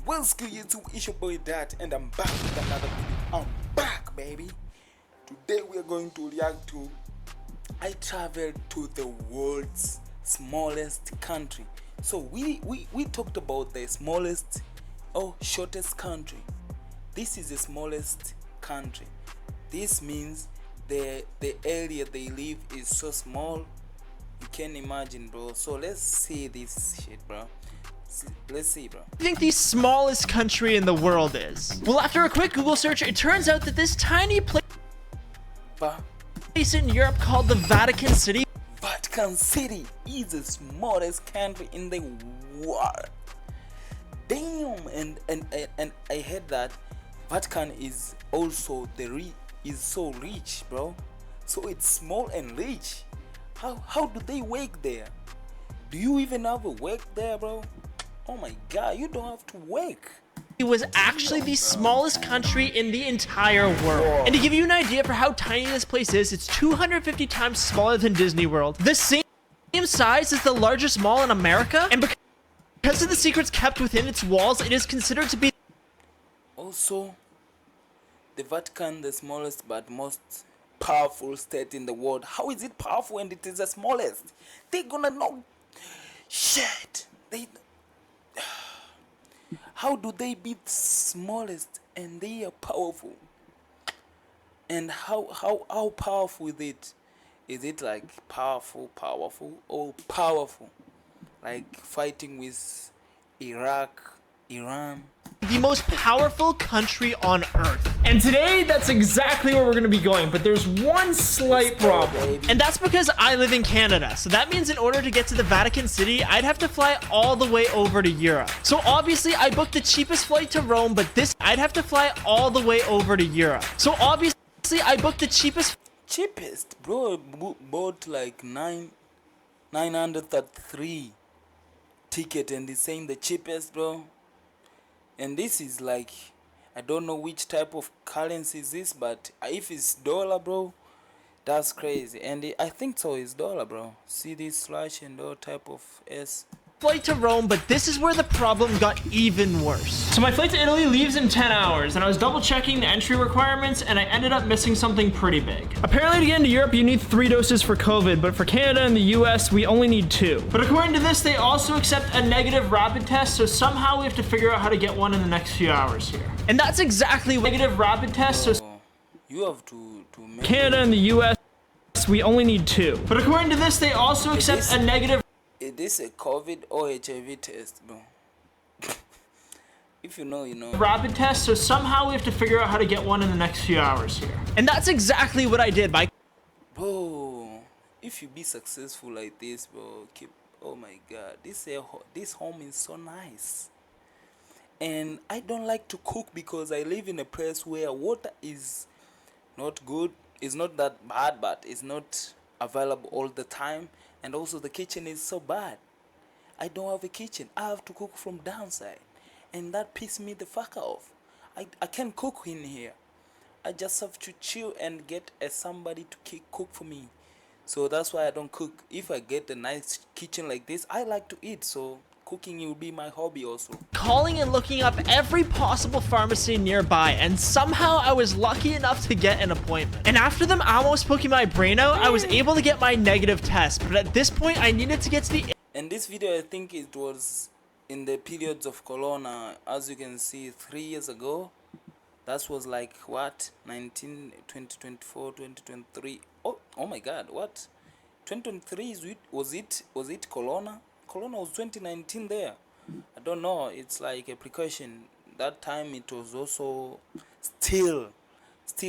What's good YouTube? It's your boy Dat and I'm back with another video. I'm back, baby. Today we are going to react to I traveled to the world's smallest country. So we talked about the smallest or shortest country. This is the smallest country. This means the area they live is so small. You can't imagine, bro. So let's see this shit, bro. Let's see, bro. I think the smallest country in the world is? Well, after a quick Google search, it turns out that this tiny place in Europe called the Vatican City is the smallest country in the world. Damn, and I heard that Vatican is also is so rich, bro. So it's small and rich. How do they work there? Do you even have a work there, bro? Oh my god, you don't have to work. It was actually the smallest country in the entire world. And to give you an idea for how tiny this place is, it's 250 times smaller than Disney World. The same size as the largest mall in America, and because of the secrets kept within its walls, it is considered to be also the Vatican, the smallest but most powerful state in the world. How is it powerful and it is the smallest? They're gonna know shit. How do they be the smallest and they are powerful? And how powerful is it? Is it like powerful or powerful? Like fighting with Iraq, Iran? the most powerful country on earth. And today, that's exactly where we're going to be going, but there's one slight problem. And that's because I live in Canada. So that means in order to get to the Vatican City, I'd have to fly all the way over to Europe. So obviously, I booked the cheapest flight to Rome, but I'd have to fly all the way over to Europe. So obviously, I booked the cheapest, bro. Bought like 933 ticket, and it's saying the cheapest, bro. And this is like, I don't know which type of currency is this, but if it's dollar, bro, that's crazy. And I think so, it's dollar, bro. See this slash and all type of S. flight to Rome, but this is where the problem got even worse. So my flight to Italy leaves in 10 hours, and I was double checking the entry requirements, and I ended up missing something pretty big. Apparently to get into Europe, you need 3 doses for COVID, but for Canada and the US, we only need 2. But according to this, they also accept a negative rapid test, so somehow we have to figure out how to get one in the next few hours here. And that's exactly what negative rapid test, so you have to make Canada and the US, we only need 2. But according to this, they also accept a negative. Is this a COVID or HIV test, bro? If you know, you know. Rapid test, so somehow we have to figure out how to get one in the next few hours here. And that's exactly what I did. Bro, if you be successful like this, bro, oh my god, this home is so nice. And I don't like to cook because I live in a place where water is not good. It's not that bad, but it's not available all the time. And also the kitchen is so bad. I don't have a kitchen. I have to cook from downside. And that pisses me the fuck off. I can't cook in here. I just have to chill and get somebody to cook for me. So that's why I don't cook. If I get a nice kitchen like this, I like to eat. So cooking will be my hobby also. Calling and looking up every possible pharmacy nearby, and somehow I was lucky enough to get an appointment. And after them almost poking my brain out, I was able to get my negative test, but at this point I needed to get to the... And this video, I think it was in the periods of Corona, as you can see, 3 years ago. That was like what, 2024, 2023. Oh my god, what, 2023 was it Corona? Corona was 2019 there. I don't know, it's like a precaution. That time it was also still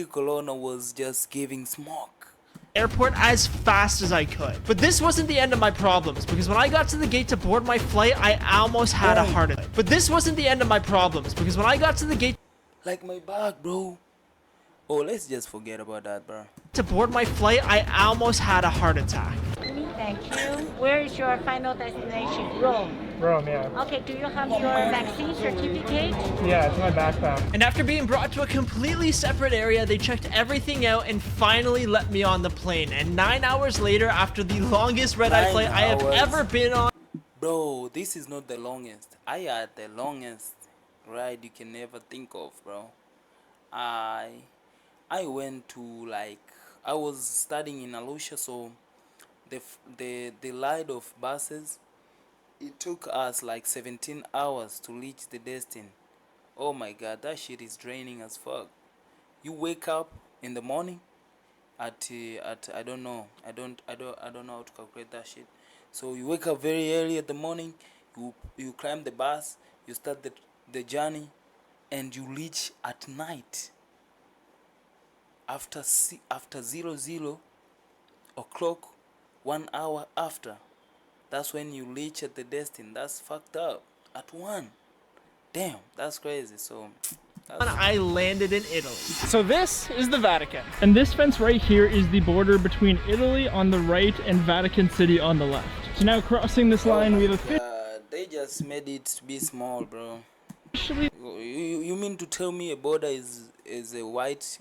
Corona was just giving smoke. Airport as fast as I could. But this wasn't the end of my problems, because when I got to the gate to board my flight, I almost had a heart attack. But this wasn't the end of my problems, because when I got to the gate... Like my bag, bro. Oh, let's just forget about that, bro. To board my flight, I almost had a heart attack. Thank you. Where is your final destination? Rome. Rome, yeah. Okay, do you have your vaccine certificate? Yeah, it's in my backpack. And after being brought to a completely separate area, they checked everything out and finally let me on the plane. And 9 hours later, after the longest red-eye flight I have ever been on... Bro, this is not the longest. I had the longest. ride you can never think of, bro. I I went to, like, I was studying in Arusha, so the line of buses, it took us like 17 hours to reach the destiny. Oh my god, that shit is draining as fuck. You wake up in the morning at I don't know, I don't know how to calculate that shit. So you wake up very early at the morning, you climb the bus, you start the journey, and you reach at night after 00 o'clock, 1 hour after. That's when you reach at the destiny. That's fucked up. At 1. Damn, that's crazy. So I landed in Italy. So this is the Vatican. And this fence right here is the border between Italy on the right and Vatican City on the left. So now crossing this line, we have they just made it to be small, bro. officially You mean to tell me a border is a white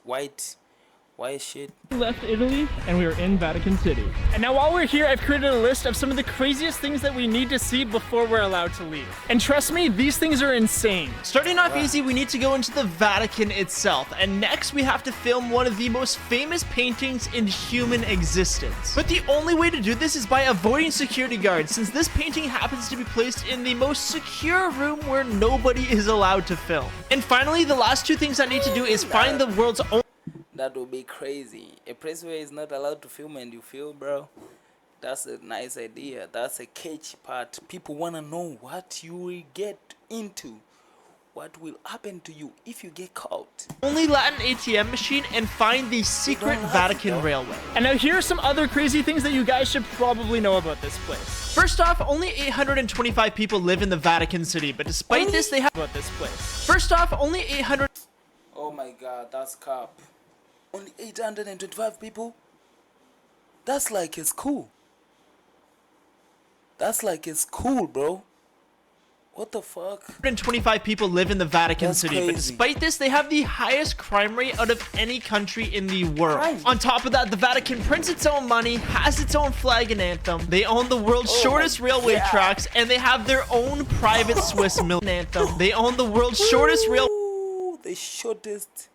shit? left Italy and we are in Vatican City. And now while we're here, I've created a list of some of the craziest things that we need to see before we're allowed to leave. And trust me, these things are insane. Starting off easy, we need to go into the Vatican itself, and next we have to film one of the most famous paintings in human existence. But the only way to do this is by avoiding security guards, since this painting happens to be placed in the most secure room where nobody is allowed to film. And finally, the last two things I need to do is find the world's own. That would be crazy. A place where it's not allowed to film and you film, bro. That's a nice idea. That's a catchy part. People want to know what you will get into. What will happen to you if you get caught. Only Latin ATM machine and find the secret Vatican Railway. And now here are some other crazy things that you guys should probably know about this place. First off, only 825 people live in the Vatican City, but despite this, they have. About this place. First off, only 800. Oh my god, that's cap. Only 825 people? That's like a school. That's like a school, bro. What the fuck? 125 people live in the Vatican That's City, but crazy. despite this, they have the highest crime rate out of any country in the world. Crime? On top of that, the Vatican prints its own money, has its own flag and anthem. They own the world's Oh shortest my railway God. tracks, and they have their own private Swiss military anthem. They own the world's shortest Ooh, the shortest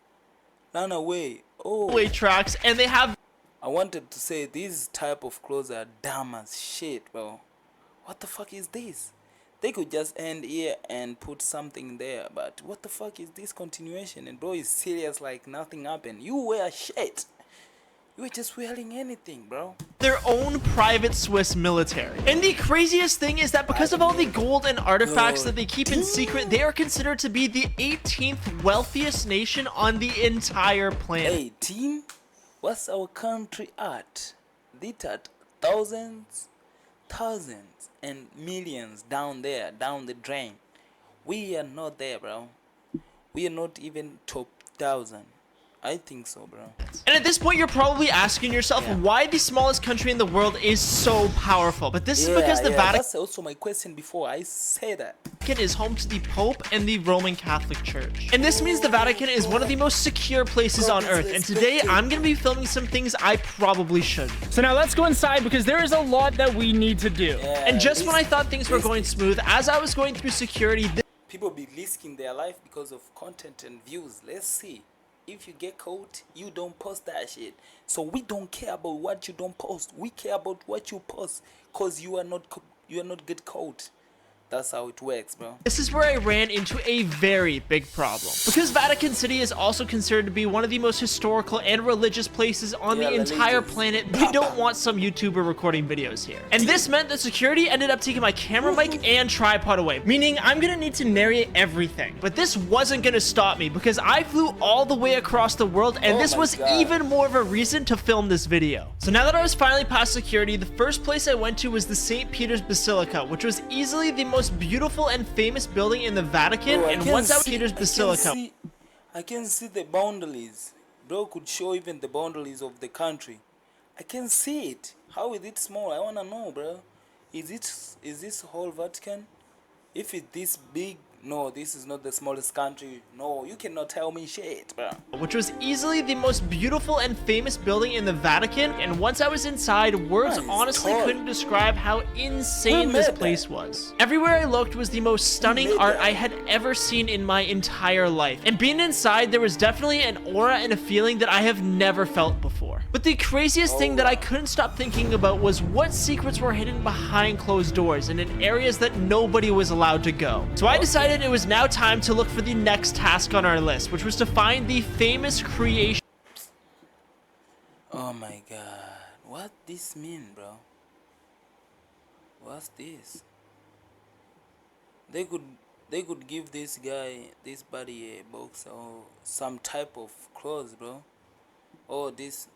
runaway. Oh, railway tracks, and they have I wanted to say these type of clothes are dumb as shit, bro. What the fuck is this? They could just end here and put something there, but what the fuck is this continuation? And bro is serious like nothing happened. You wear shit. You were just wearing anything, bro. their own private Swiss military. And the craziest thing is that because of all the gold and artifacts that they keep in secret, they are considered to be the 18th wealthiest nation on the entire planet. Hey, team, what's our country at? It at thousands and millions down there, down the drain. We are not there, bro. We are not even top 1,000. I think so, bro. And at this point, you're probably asking yourself why the smallest country in the world is so powerful. But this is because the Vatican That's also my question before I say that. is home to the Pope and the Roman Catholic Church. And this means the Vatican is one of the most secure places on Earth. And today, I'm going to be filming some things I probably shouldn't. So now let's go inside because there is a lot that we need to do. And just when I thought things were going smooth, as I was going through security, People be risking their life because of content and views. Let's see. If you get caught, you don't post that shit. So we don't care about what you don't post. We care about what you post, cause you are not get caught. That's how it works, bro. this is where I ran into a very big problem. Because Vatican City is also considered to be one of the most historical and religious places on the entire planet, they don't want some YouTuber recording videos here. And this meant that security ended up taking my camera mic and tripod away, meaning I'm gonna need to narrate everything. But this wasn't gonna stop me because I flew all the way across the world, and Oh this my was God. even more of a reason to film this video. So now that I was finally past security, the first place I went to was the St. Peter's Basilica, which was easily the most beautiful and famous building in the Vatican. Bro, And once out Peter's Basilica, I can see the boundaries. Bro could show even the boundaries of the country. I can see it. How is it small? I wanna know, bro. Is this whole Vatican? If it's this big, No, this is not the smallest country. No, you cannot tell me shit, bro. which was easily the most beautiful and famous building in the Vatican, and once I was inside, words Nice, honestly tall. couldn't describe how insane Who this made place that? was. Everywhere I looked was the most stunning made art that? I had ever seen in my entire life, and being inside, there was definitely an aura and a feeling that I have never felt before. But the craziest thing that I couldn't stop thinking about was what secrets were hidden behind closed doors and in areas that nobody was allowed to go. So I decided it was now time to look for the next task on our list, which was to find the famous creation Oh my god. What this mean, bro? What's this? They could give this guy, this buddy, a box or some type of clothes, bro. Oh, this.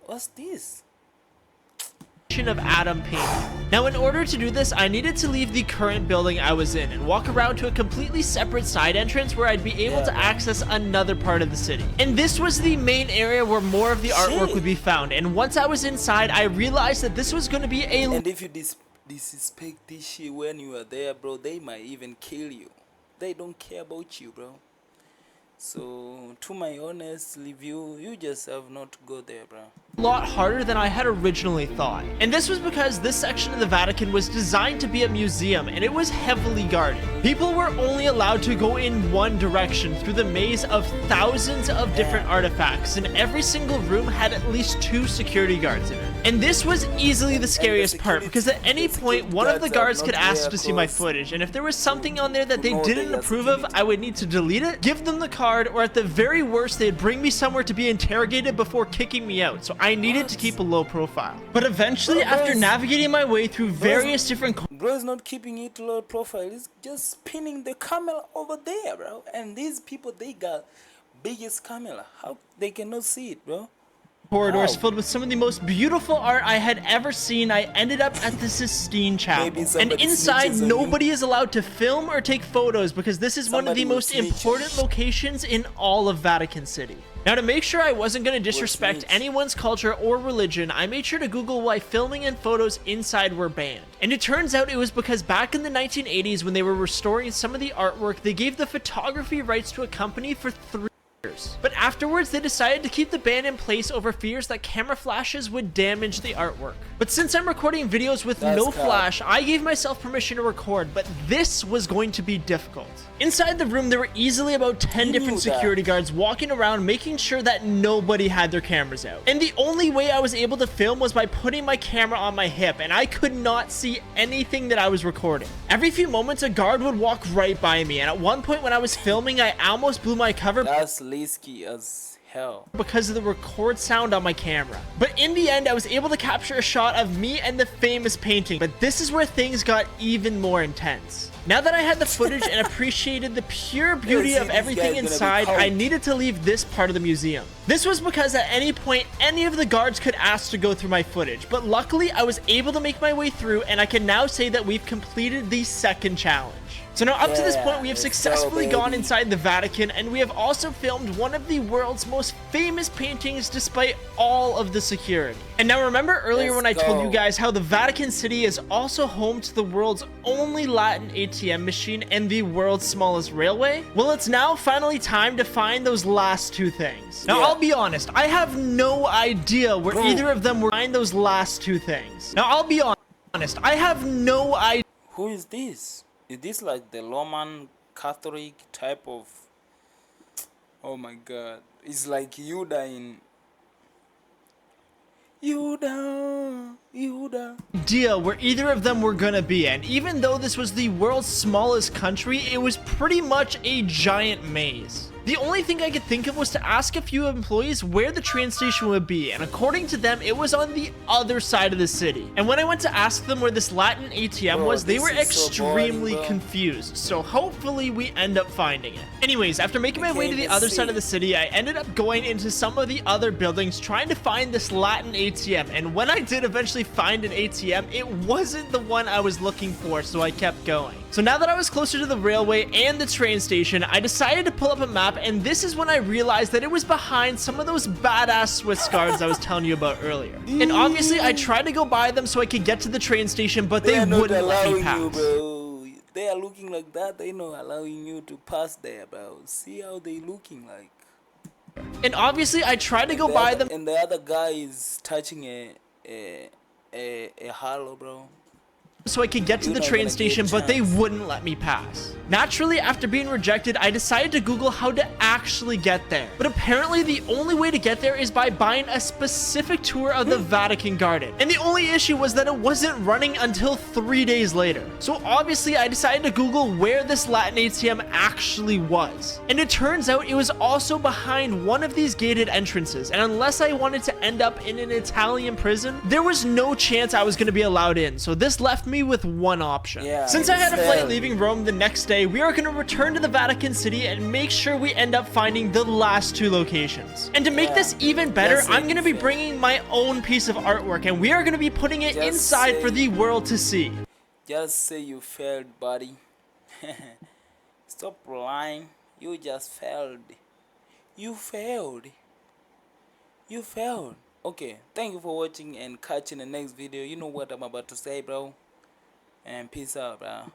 What's this? of Adam painting. Now, in order to do this, I needed to leave the current building I was in and walk around to a completely separate side entrance where I'd be able to access another part of the city. And this was the main area where more of the artwork would be found. And once I was inside, I realized that this was going to be a And if you disrespect this shit when you are there, bro, they might even kill you. They don't care about you, bro. So, to my honest review, you just have not to go there, bro. lot harder than I had originally thought. And this was because this section of the Vatican was designed to be a museum and it was heavily guarded. People were only allowed to go in one direction through the maze of thousands of different artifacts, and every single room had at least 2 security guards in it. And this was easily the scariest part, because at any point one of the guards could ask to see my footage, and if there was something on there that they didn't approve of, I would need to delete it, give them the card, or at the very worst they'd bring me somewhere to be interrogated before kicking me out. So I needed to keep a low profile. But eventually, after navigating my way through various different Bro is not keeping it low profile. He's just spinning the camera over there, bro. And these people, they got biggest camera. How they cannot see it, bro? corridors Wow. filled with some of the most beautiful art I had ever seen, I ended up at the Sistine Chapel. Maybe And somebody inside, snitches on you. nobody is allowed to film or take photos because this is one of the Somebody will most snitch. important locations in all of Vatican City. Now, to make sure I wasn't going to disrespect snitch. anyone's culture or religion, I made sure to Google why filming and photos inside were banned. And it turns out it was because back in the 1980s, when they were restoring some of the artwork, they gave the photography rights to a company for 3 years. But afterwards, they decided to keep the ban in place over fears that camera flashes would damage the artwork. But since I'm recording videos with That's no cap. flash, I gave myself permission to record, but this was going to be difficult. Inside the room, there were easily about 10 You different knew that. security guards walking around making sure that nobody had their cameras out. And the only way I was able to film was by putting my camera on my hip, and I could not see anything that I was recording. Every few moments, a guard would walk right by me, and at one point when I was filming, I almost blew my cover That's risky as hell. because of the record sound on my camera. But in the end, I was able to capture a shot of me and the famous painting. But this is where things got even more intense. Now that I had the footage and appreciated the pure beauty see, of this everything guy's gonna be inside, I cold. needed to leave this part of the museum. This was because at any point, any of the guards could ask to go through my footage. But luckily, I was able to make my way through, and I can now say that we've completed the second challenge. So now up to this point, we have let's go, successfully gone baby. inside the Vatican, and we have also filmed one of the world's most famous paintings despite all of the security. And now remember earlier Let's when I told you go. guys how the Vatican City is also home to the world's only Latin ATM machine and the world's smallest railway? Well, it's now finally time to find those last 2 things. Now, Yeah. I'll be honest, I have no idea where Bro. either of them were. Find those last 2 things. Now, I'll be honest, I have no idea. Who is this? Is this like the Roman Catholic type of? Oh my God! It's like Yuda in. Yuda. Idea where either of them were gonna be, and even though this was the world's smallest country, it was pretty much a giant maze. The only thing I could think of was to ask a few employees where the train station would be, and according to them, it was on the other side of the city. And when I went to ask them where this Latin ATM Bro, was, they this were is so boring, extremely bro. confused, so hopefully we end up finding it. Anyways, after making my way to the let's other side see. of the city, I ended up going into some of the other buildings trying to find this Latin ATM, and when I did eventually find an ATM, it wasn't the one I was looking for, so I kept going. So now that I was closer to the railway and the train station, I decided to pull up a map, and this is when I realized that it was behind some of those badass Swiss guards I was telling you about earlier. And obviously, I tried to go by them so I could get to the train station, but they are not wouldn't let me allowing you, pass. bro. they are looking like that, they not allowing you to pass there, bro. See how they looking like. And obviously, I tried to go by them. And the other guy is touching a hollow, bro. So I could get to the train station, but they wouldn't let me pass. Naturally, after being rejected, I decided to Google how to actually get there. But apparently, the only way to get there is by buying a specific tour of the Vatican Garden. And the only issue was that it wasn't running until 3 days later. So obviously, I decided to Google where this Latin ATM actually was. And it turns out it was also behind one of these gated entrances. And unless I wanted to end up in an Italian prison, there was no chance I was going to be allowed in. So this left me with one option. Yeah, since I had a flight leaving Rome the next day, we are going to return to the Vatican City and make sure we end up finding the last 2 locations. And to make this even better, I'm going to be bringing my own piece of artwork, and we are going to be putting it inside for the world to see. Just say you failed, buddy. Stop lying. You just failed. You failed. You failed. Okay, thank you for watching, and catch you in the next video. You know what I'm about to say, bro. And peace out, bro.